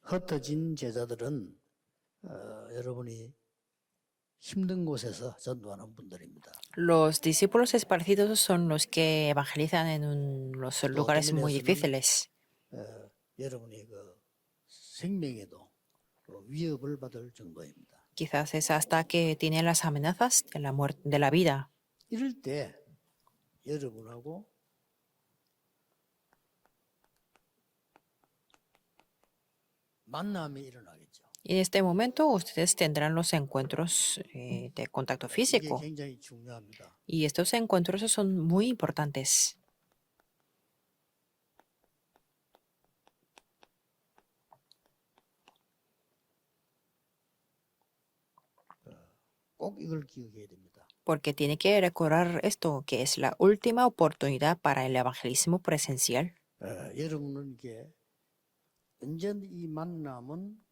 흩어진 제자들은 여러분이 힘든 곳에서 전도하는 분들입니다. Los discípulos esparcidos son los que evangelizan en los 또 어떤 lugares muy 면에서는 difíciles. 여러분이 그 생명에도 위협을 받을 정도입니다. Quizás es hasta que tienen las amenazas de la muerte, de la vida. 이럴 때 여러분하고 만남이 일어나겠죠. Y en este momento ustedes tendrán los encuentros de contacto 이게 físico. 굉장히 중요합니다. Y estos encuentros son muy importantes. 꼭 이걸 기억해야 됩니다. Porque tiene que recordar esto, que es la última oportunidad para el evangelismo presencial. 여러분은 이게 언제든 이 만남은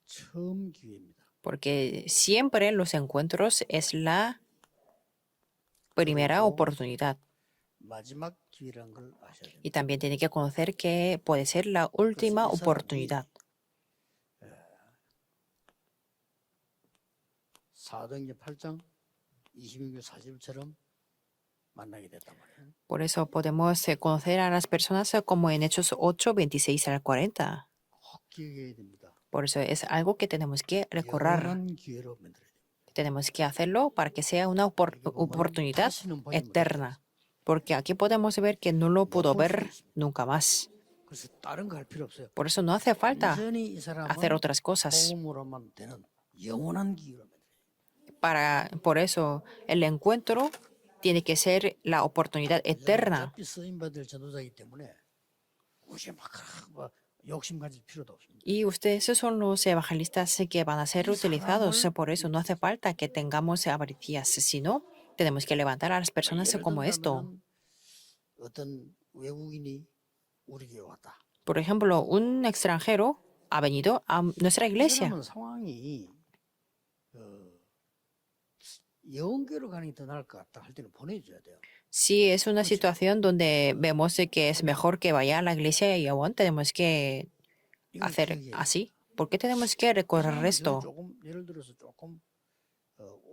처음 기회입니다. Porque siempre los encuentros es la primera oportunidad. 마지막 기회란 걸 아셔야 됩니다. Y también tiene que conocer que puede ser la última 이 사람이 oportunidad. 사도행전 8장 26절 40절처럼 만나게 됐단 말이에요. Por eso podemos conocer a las personas como en Hechos 8, 26 al 40. 꼭 기억해야 됩니다. Por eso es algo que tenemos que recordar. 영원한 기회로 만들어야 됩니다. Tenemos que hacerlo para que sea una oportunidad eterna. Porque aquí podemos ver que no lo pudo ver nunca más. 그래서 다른 거 할 필요 없어요. Por eso no hace falta 완전히 이 사람은 hacer otras cosas. 복음으로만 되는 영원한 기회로 만들어야 돼요. Por eso el encuentro tiene que ser la oportunidad eterna. 어차피 쓰임 받을 전도자이기 때문에 굳이 막 욕심 가질 필요도 없습니다. Y ustedes son los evangelistas que van a ser utilizados. Por eso no hace falta que tengamos avaricias, sino tenemos que levantar a las personas 예를 como esto. 들면 어떤 외국인이 우리 교회 왔다. Por ejemplo, un extranjero ha venido a nuestra 이 iglesia. 사람은 상황이 영계로 가는 게 더 나을 것 같다 할 때는 보내줘야 돼요. Si es una situación donde vemos que es mejor que vaya a la iglesia y aún tenemos que 이걸 hacer 기억해야 돼요. así. ¿Por qué tenemos que recorrer 이 사람은 esto? 조금 예를 들어서 조금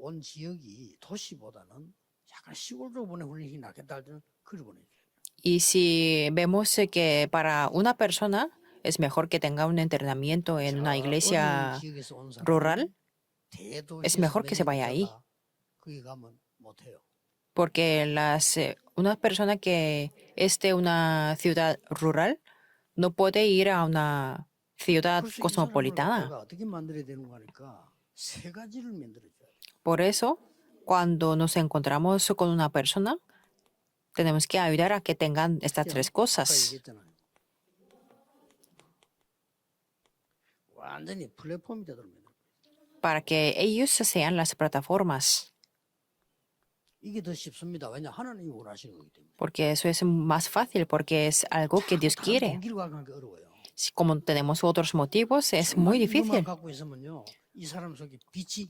온 지역이 도시보다는 약간 시골로 보내는 게 낫겠다 할 때는 그리 보내줘요. Y si vemos que para una persona es mejor que tenga un entrenamiento en una iglesia 어려운 지역에서 온 사람은 rural, 대도시에서 es mejor que se vaya ahí. 있다가 거기 가면 못해요. Porque una persona que esté en una ciudad rural no puede ir a una ciudad 그래서 이 사람을 cosmopolitana. 갖다가 어떻게 만들어야 되는 거니까 세 가지를 만들어줘야 돼요. Por eso, cuando nos encontramos con una persona, tenemos que ayudar a que tengan estas tres 아까 cosas 얘기했잖아요. 완전히 플랫폼이 되도록 만들어요. para que ellos sean las plataformas. 이게 더 쉽습니다. 왜냐 하나님이 원하시는 거기 때문에. Porque eso es más fácil, porque es algo que Dios quiere. 길 가는 게 어려워요. Como tenemos otros motivos, es muy 이것만 difícil. 갖고 있으면요, 이 사람 속에 빛이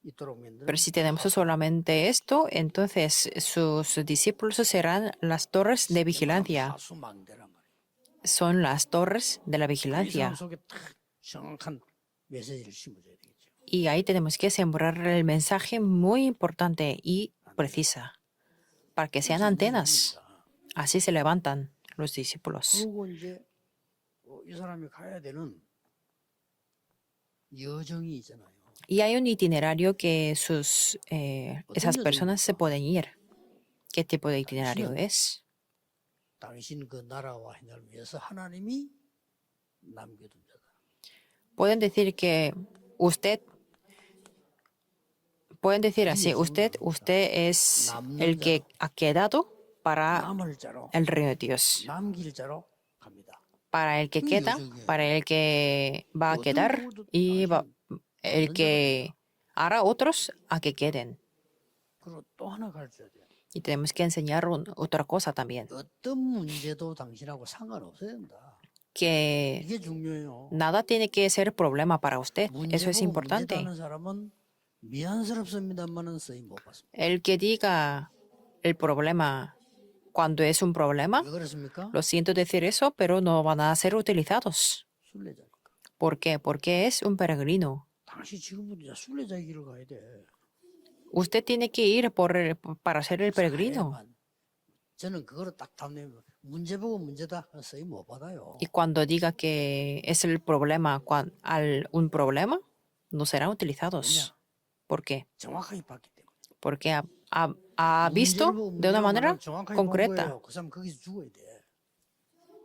있도록 만드는. Pero si tenemos solamente esto, entonces sus discípulos serán las torres de vigilancia. 하수망대란 말이에요. Son las torres de la 이 사람 vigilancia. 속에 딱 정확한 메시지를 심어줘야 되겠죠. Y ahí tenemos que sembrar el mensaje muy importante y precisa, para que sean antenas. Así se levantan los discípulos. 그리고 이제 이 사람이 가야 되는 여정이 있잖아요. Y hay un itinerario que esas personas se pueden ir. ¿Qué tipo de itinerario es? 당신 그 나라와 해나를 위해서 하나님이 남겨둔 자다. Pueden decir que pueden decir así, usted es el que ha quedado para 남을 자로, el reino de Dios. 남길 자로 갑니다. Para el que queda, para el que va a quedar y el que hará otros a que queden. 그리고 또 하나 가르쳐야 돼요. Y tenemos que enseñar otra cosa también, 어떤 문제도 당신하고 상관없어야 된다. que 이게 중요해요. nada tiene que ser problema para usted. Eso es 문제고 importante. 문제다는 사람은 미안스럽습니다만은 쓰임 못 받습니다. El que diga el problema cuando es un problema, 왜 그렇습니까? lo siento decir eso, pero no van a ser utilizados. 순례자니까. ¿Por qué? Porque es un peregrino. 당시 지금부터 이제 순례자의 길을 가야 돼. Usted tiene que ir para ser el peregrino. 사회만. 저는 그거를 딱 답내면 문제 보고 문제다 쓰임 못 받아요. Y cuando diga que es el problema, un problema, no serán utilizados. 왜냐? ¿Por qué? 정확하게 봤기 때문에. Porque ha visto de una manera concreta. 그 사람 거기서 죽어야 돼.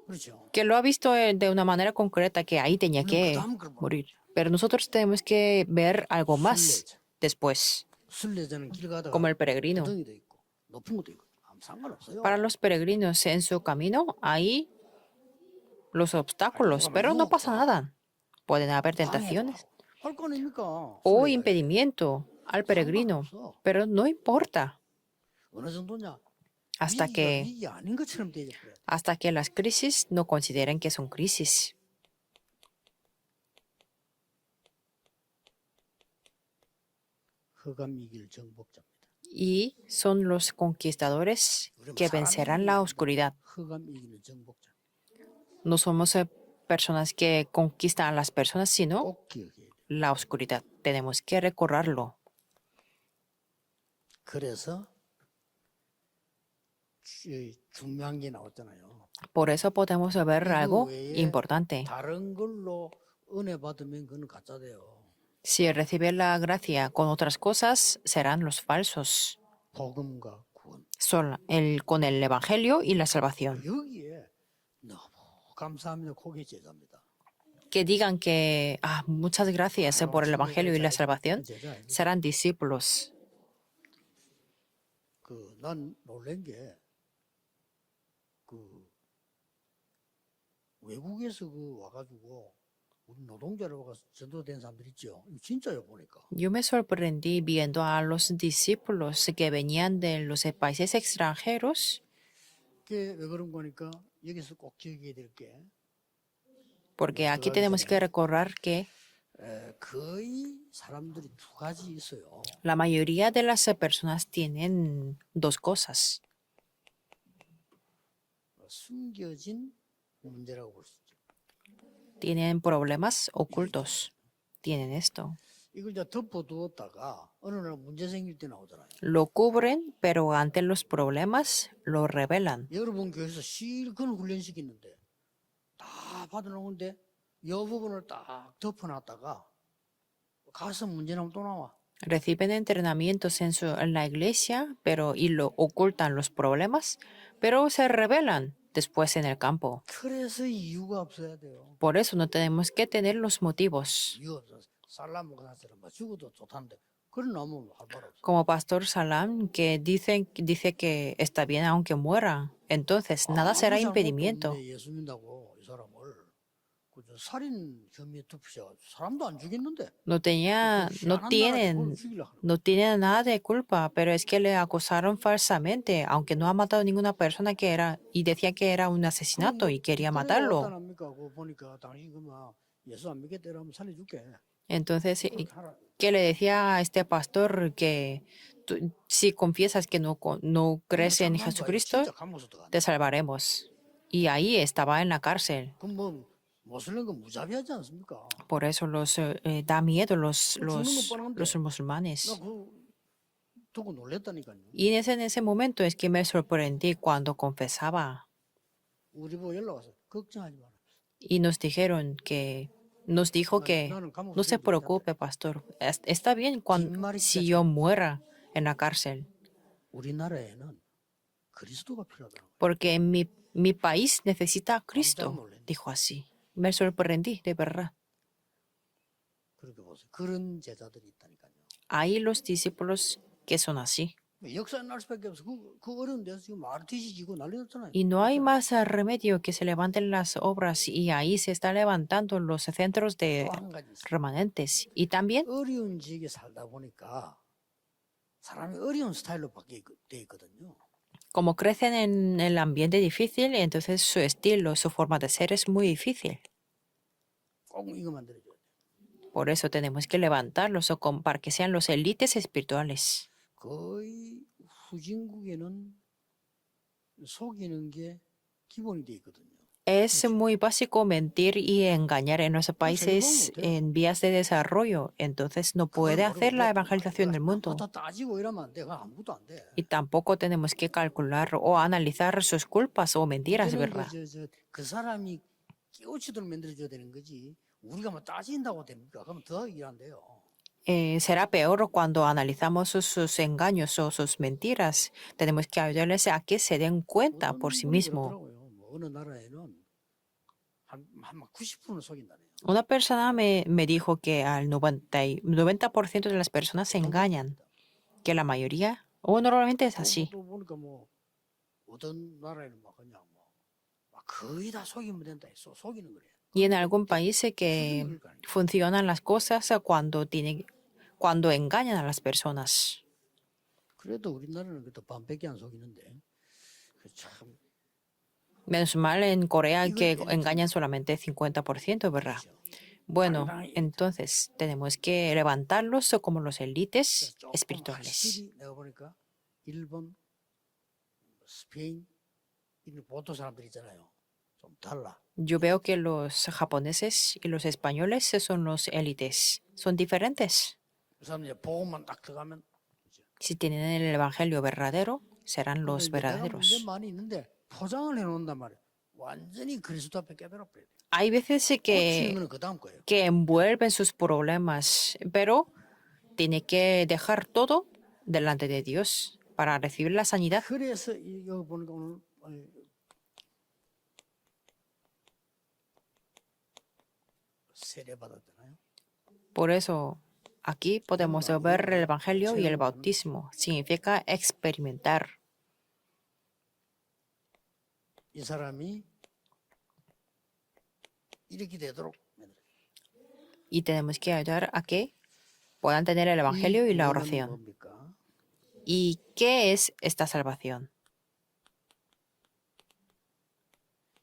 그렇죠. Que lo ha visto de una manera concreta que ahí tenía que 그다음 걸 봐. morir. Pero nosotros tenemos que ver algo más 순례자. después, 순례자는 길 가다가 como el peregrino. 구덩이도 있고 높은 것도 있고 아무 상관없어요. Para los peregrinos en su camino hay los obstáculos, pero no pasa nada. Pueden haber tentaciones 할거 아닙니까? o 순례자에게. impedimento al peregrino, 상관없어. pero no importa 어느 정도냐? hasta que, 위기가 아닌 것처럼 대접해. hasta que las crisis no consideren que son crisis. 흑암 이길 정복자입니다. Y son los conquistadores que vencerán la oscuridad. 흑암 이기는 정복자. No somos personas que conquistan a las personas, sino 꼭 기억해야 돼. la oscuridad. Tenemos que recorrerlo. 그래서 중요한 게 나왔잖아요. Por eso podemos ver 이거 algo 외에 importante. 다른 걸로 은혜 받으면 그건 가짜돼요. Si recibe la gracia con otras cosas, serán los falsos. 복음과 구원. Con el Evangelio y la salvación. 여기에 너무 감사합니다. 고개 제자입니다. Que digan que muchas gracias por el Evangelio y la salvación, 제자예요. serán discípulos. 난 놀란 게 외국에서 와가지고 우리 노동자로 가서 전도된 사람들 있죠. 이거 진짜요 보니까. Yo me sorprendí viendo a los discípulos que venían de los países extranjeros, 그게 왜 그런 거니까 여기서 꼭 기억해야 될 게 porque aquí tenemos que recordar que 거의 사람들이 두 가지 있어요. la mayoría de las personas tienen dos cosas. 숨겨진 문제라고 볼 수 있죠. Tienen problemas ocultos. Tienen esto. 이걸 이제 덮어두었다가 어느 날 문제 생길 때 나오잖아요. Lo cubren, pero ante los problemas lo revelan. 여러분 교회에서 실컷 훈련시키는데 다 받아놓은데 이 부분을 딱 덮어놨다가 가서 문제 나면 또 나와. Reciben entrenamientos en la iglesia, y lo ocultan los problemas, pero se revelan después en el campo. 그래서 이유가 없어야 돼요. Por eso no tenemos que tener los motivos. 이유 없어. 살라 목사처럼 죽어도 좋다는데 그런 놈은 할 말 없어. Como Pastor Salam, que dice que está bien aunque muera, entonces nada será 아무 잘못도 impedimento. 없는데 예수 믿다고 이 사람을 그저 살인 혐의에 덮으셔 사람도 안 죽였는데 No tienen nada de culpa, pero es que le acusaron falsamente, aunque no ha matado a ninguna persona y decía que era un asesinato y quería matarlo. 그거 보니까 당신 그만 예수 안 믿겠다 이러면 살려줄게. Entonces, 그렇게 하라. que le decía a este pastor que si confiesas que no crees en Jesucristo, 진짜 감옥에서 들어간다. te salvaremos. Y ahí estaba en la cárcel. 그럼 뭐 모슬렘은 무자비하지 않습니까? Por eso da miedo los 나 musulmanes. 그거 듣고 놀랬다니까요. Y en ese momento es que me sorprendí cuando confesaba. 우리 보고 연락 와서 걱정하지 마라. Y nos dijo que 나는 감옥 no se 들어도 preocupe, pastor. Está bien si yo muera en la cárcel, 우리나라에는 그리스도가 필요하다. porque mi país necesita a Cristo, 놀랐네. dijo así. Me sorprendí, de verdad. 그렇게 보세요. 그런 제자들이 있다니까요. Hay los discípulos que son así. 역사에 날 수밖에 없어. 그 어려운 데서 지금 RTC 지고 난리 났잖아요. Y no hay más remedio que se levanten las obras y ahí se está levantando los centros de 또 한 가지 있어요. remanentes. Y también, 어려운 지역에 살다 보니까 사람이 어려운 스타일로 바뀌게 돼 있거든요. como crecen en el ambiente difícil, entonces su estilo, su forma de ser es muy difícil. 꼭 이거 만들어줘야 돼. Por eso tenemos que levantarlos para que sean los élites espirituales. 거의 후진국에는 속이는 게 기본이 돼 있거든요. Es muy básico mentir y engañar en los países 못해요. en vías de desarrollo. Entonces no 그걸 puede 모르고 hacer la 우리가 evangelización del mundo. 다 따지고 이러면 안 돼. 그건 아무것도 안 돼. Y tampoco tenemos que calcular o analizar sus culpas o mentiras, 문제는 ¿verdad? 그 사람이 깨우치도록 만들어줘야 되는 거지. 우리가 뭐 따진다고 됩니까? 그러면 더 일 안 돼요. Será peor cuando analizamos sus engaños o sus mentiras. Tenemos que ayudarles a que se den cuenta por sí 어떤 분이 mismo. 그러더라고요. 뭐 어느 나라에는 한 90%는 속인다네요. Una persona me dijo que al 90% de las personas se engañan, que la mayoría, o normalmente es así. 또 보니까 뭐 어떤 나라에는 막 그냥 막 거의 다 속이면 된다. 속이는 거래. Y en algún país sé que funcionan las cosas cuando engañan a las personas. 그래도 우리나라는 그래도 반밖에 안 속이는데 참 Menos mal en Corea que engañan solamente 50%, ¿verdad? Bueno, entonces tenemos que levantarlos como los élites 조금 espirituales. 확실히 내가 보니까 일본, 스페인 이런 보통 사람들 있잖아요. 좀 달라. Yo veo que los japoneses y los españoles son los élites. Son diferentes. 그 사람 이제 복음만 딱 들어가면 Si tienen el evangelio verdadero, serán 근데 los 이제 내가 문제 verdaderos. 많이 있는데 포장을 해놓는단 말이에요. 완전히 그리스도 앞에 깨달아 버려야 돼요. Hay veces 고치는 거는 그 다음 거예요. que envuelven sus problemas, pero tiene que dejar todo delante de Dios para recibir la sanidad. 그래서 여기 보니까 오늘 세례 받았잖아요. Por eso aquí podemos ver el evangelio y el bautismo. Significa experimentar. 이 사람이 이렇게 되도록 Y tenemos que ayudar a que puedan tener el evangelio y la 구원은 oración. 뭡니까? ¿Y qué es esta salvación?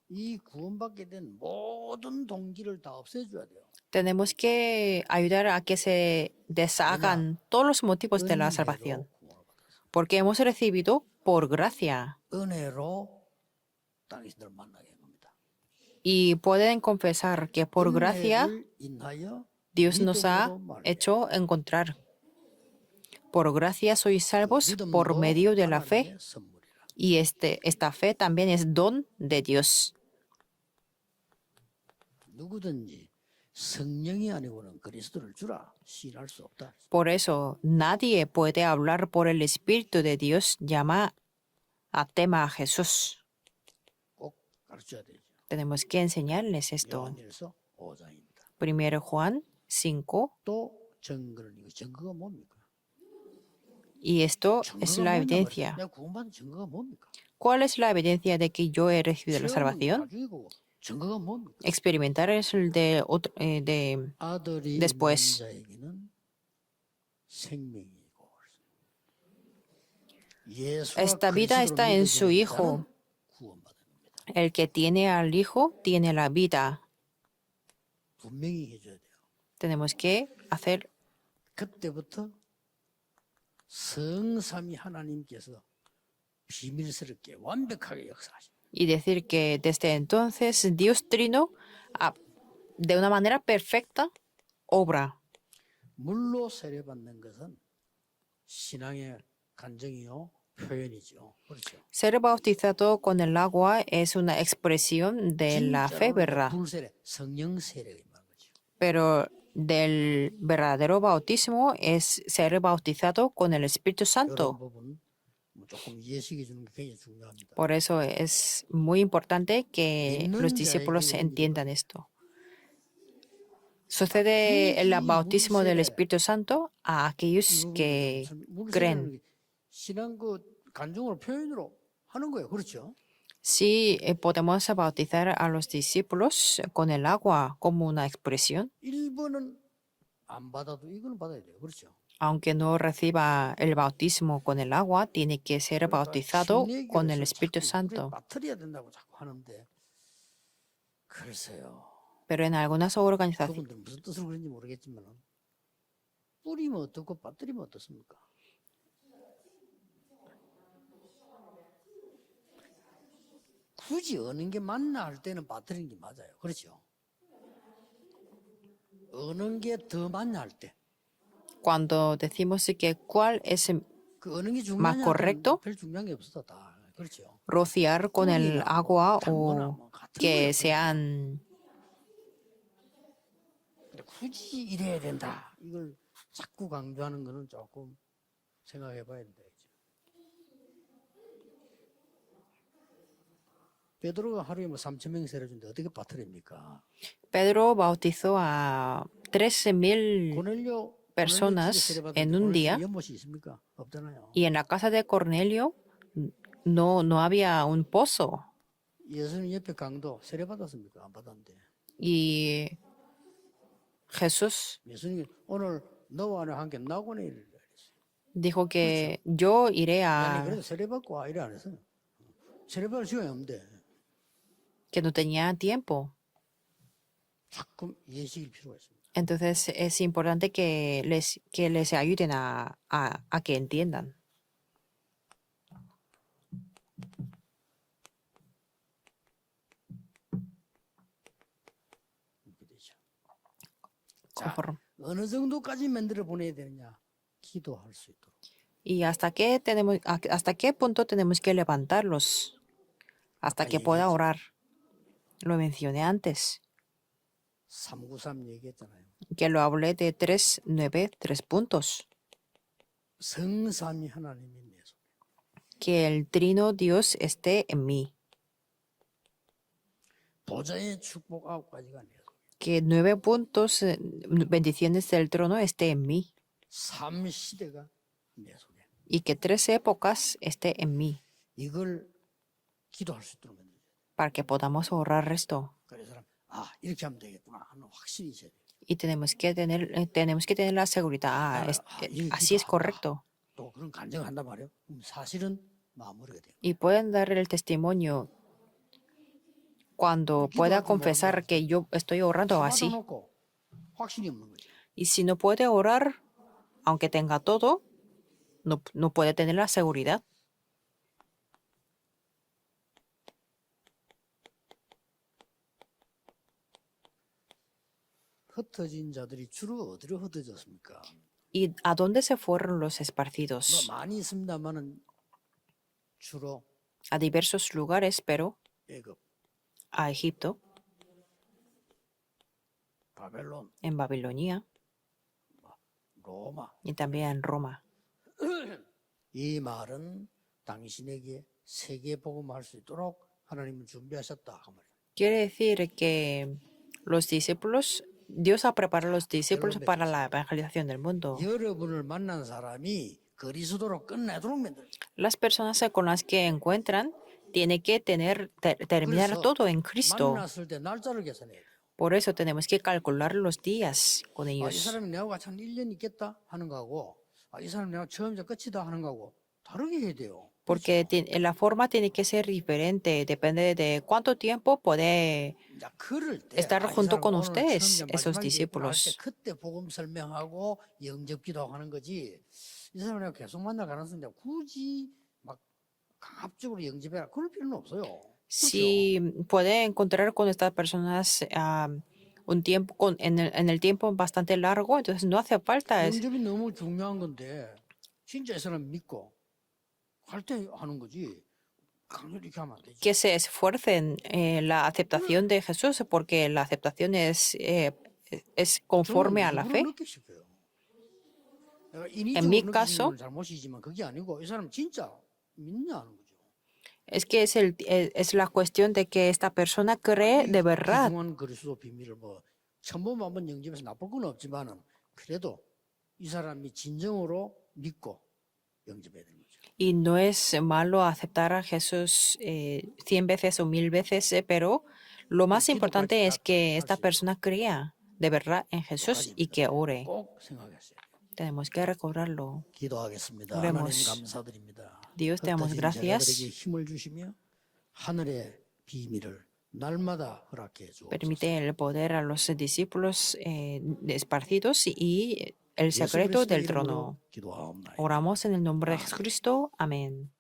이 구원받게 된 모든 동기를 다 없애줘야 돼요. Tenemos que ayudar a que se deshagan todos los motivos de la salvación. 은혜로 구원을 받았어. Porque hemos recibido por gracia. 은혜로 당신들을 만나게 한 겁니다. Y pueden confesar que por gracia 은혜를 인하여 Dios nos ha 믿음으로 말미암아. hecho encontrar. Por gracia sois salvos por 믿음도 medio de la fe. 하나님의 선물이라. Y esta fe también es don de Dios. 누구든지 성령이 아니고는 그리스도를 주라 시인할 수 없다. Por eso nadie puede hablar por el Espíritu de Dios, llama a tema a Jesús. 꼭 가르쳐야 되죠. Tenemos que enseñarles esto. 요한일서 5장입니다. 1 Juan 5. 또 증거는 이거 증거가 뭡니까? Y esto es 증거가 la 뭐냐 evidencia. 말이야. 내가 구원받은 증거가 뭡니까? ¿Cuál es la evidencia de que yo he recibido la 체험은 salvación? 나중에 거고 증거가 뭡니까? Experimentar es el de 아들이 después. 있는 자에게는 생명이고 예수가 Esta vida 그리스도로 está en su 믿어지는 Hijo. 자는 구원받는 겁니다. El que tiene al Hijo tiene la vida. 분명히 해줘야 돼요. Tenemos que hacer 그때부터 성삼위 하나님께서 비밀스럽게 완벽하게 역사하십니다. y decir que desde entonces Dios Trino, de una manera perfecta, obra. 물로 세례받는 것은 신앙의 간증이요 표현이죠. 그렇죠. Ser bautizado con el agua es una expresión de la fe, ¿verdad? 불세례, 성령 세례가 말한 거죠. Pero del verdadero bautismo es ser bautizado con el Espíritu 이런 Santo. 부분 조금 이해시켜 주는 게 굉장히 중요합니다. Por eso es muy importante que los discípulos entiendan esto. Sucede el bautismo del Espíritu Santo a aquellos que creen. 신앙 그 간증으로 표현으로 하는 거예요. 그렇죠? Sí, podemos bautizar a los discípulos con el agua como una expresión, 1번은 안 받아도 이거는 받아야 돼요. 그렇죠? aunque no reciba el bautismo con el agua, tiene que ser bautizado con el Espíritu Santo. 빠뜨려야 된다고 자꾸 하는데 글쎄요. Pero en algunas organizaciones, 그분들 무슨 뜻으로 그런지 모르겠지만 뿌리면 어떻고 빠뜨리면 어떻습니까? 굳이 어느 게 맞나 할 때는 빠뜨리는 게 맞아요. 그렇죠? 어느 게 더 맞나 할 때. Cuando decimos que cuál es 그 어느 게 más 중요하냐 할 때는 correcto, 별 중요한 게 없어 다. 그렇죠? rociar con el 꿀이나 뭐 agua 당거나 o 뭐 같은 거예요. que 그냥. sean 근데 굳이 이래야 된다. 이걸 자꾸 강조하는 거는 조금 생각해 봐야 된다. 베드로가 하루에 뭐 3,000명 세례주는데 어떻게 빠뜨립니까? Pedro bautizó a 13,000 고넬료 집에 personas en 세례받았는데 un 고넬료 집에 día 연못이 있습니까? 없잖아요. y en la casa de Cornelio no había un pozo 예수님 옆에 강도 세례받았습니까? 안 받았는데. y Jesús 예수님이 오늘 너와 나 함께 낙원에 이르리라 그랬어요. dijo que yo iré 아니 a 그래도 세례받고 와 이래 안 했어요. 세례받을 시간이 없는데 que no tenía tiempo. 자꾸 이해시킬 필요가 있습니다. Entonces es importante que les ayuden a que entiendan. 이렇게 되죠. 자, Conforme. 어느 정도까지 만들어 보내야 되느냐? 기도할 수 있도록. ¿Y hasta qué punto tenemos que levantarlos? Hasta que pueda orar. Lo mencioné antes, 393 얘기했잖아요. que lo hablé de 3 puntos. 성삼위 하나님이 내 속에. Que el trino Dios esté en mí. 보좌의 축복 9가지가 내 속에. Que 9 puntos, bendiciones del trono esté en mí. 3시대가 내 속에. Y que 3 épocas esté en mí. 이걸 기도할 수 있도록 만들어야 돼. Para que podamos ahorrar esto. 그래서 이렇게 하면 되겠구나 하는 확신이 있어야 돼. Y tenemos que tener la seguridad. Así es correcto. 또 그런 간증을 한단 말이에요. 그럼 사실은 마무리가 돼요. Y pueden dar el testimonio cuando pueda confesar que yo estoy orando así. 받아놓고 확신이 없는 거죠. Y si no puede orar, aunque tenga todo, no puede tener la seguridad. 흩어진 자들이 주로 어디로 흩어졌습니까? ¿Y a dónde se fueron los 뭐 esparcidos? 많이 있습니다만은 주로 A diversos lugares, pero 애굽, a Egipto, 바벨론, en Babilonia 로마. y también en Roma. 이 말은 당신에게 세계 복음할 수 있도록 하나님은 준비하셨다 그 말이에요. Quiere decir que los discípulos, Dios ha preparado a los discípulos para la evangelización del mundo. 여러분을 만난 사람이 그리스도로 끝내도록 만들어요. Las personas con las que encuentran tienen que terminar 그래서 todo en Cristo. 만났을 때 날짜를 계산해야 돼요. Por eso tenemos que calcular los días con 이 ellos. 사람이 내가 같이 한 1년 있겠다 하는 거하고 이 사람이 내가 처음이자 끝이다 하는 거하고 다르게 해야 돼요. Porque la forma tiene que ser diferente, depende de cuánto tiempo puede 이제 그럴 때 estar 이 junto 사람 con 오늘 ustedes, 처음이자 esos 마지막이구나 할 때 discípulos. 그때 복음 설명하고 영접기도 하는 거지. 이 사람이랑 계속 만날 가능성이 있는데 굳이 막 강압적으로 영접해라 그럴 필요는 없어요. Si puede encontrar con estas personas un tiempo en el tiempo bastante largo, entonces no hace falta. 영접이 너무 중요한 건데 진짜 이 사람 믿고 할 때 하는 거지. 강렬히 이렇게 하면 안 되지. Que se esfuercen la aceptación de Jesús, porque la aceptación es conforme a la fe. En mi caso, 잘못이지만 그게 아니고 이 사람 진짜 믿냐는 거죠. es que es la cuestión de que esta persona cree de verdad. 귀중한 그리스도 비밀을 뭐 천번 만번 영접해서 나쁠 건 없지만은 그래도 이 사람이 진정으로 믿고 영접해야 되는 거죠. Y no es malo aceptar a Jesús 100 veces o 1000 veces, pero lo más importante es que esta persona crea de verdad en Jesús y que ore. 꼭 생각했어요. Tenemos que recordarlo. 기도하겠습니다. Oremos. 하나님 감사드립니다. Dios, te damos 흩어진 gracias. 제자들에게 힘을 주시며 하늘의 비밀을 날마다 허락해 주옵소서. Permite el poder a los discípulos esparcidos y el 예수 secreto 그리스도의 del 이름으로 trono. 기도하옵나이다. Oramos en el nombre de Jesucristo. Amén.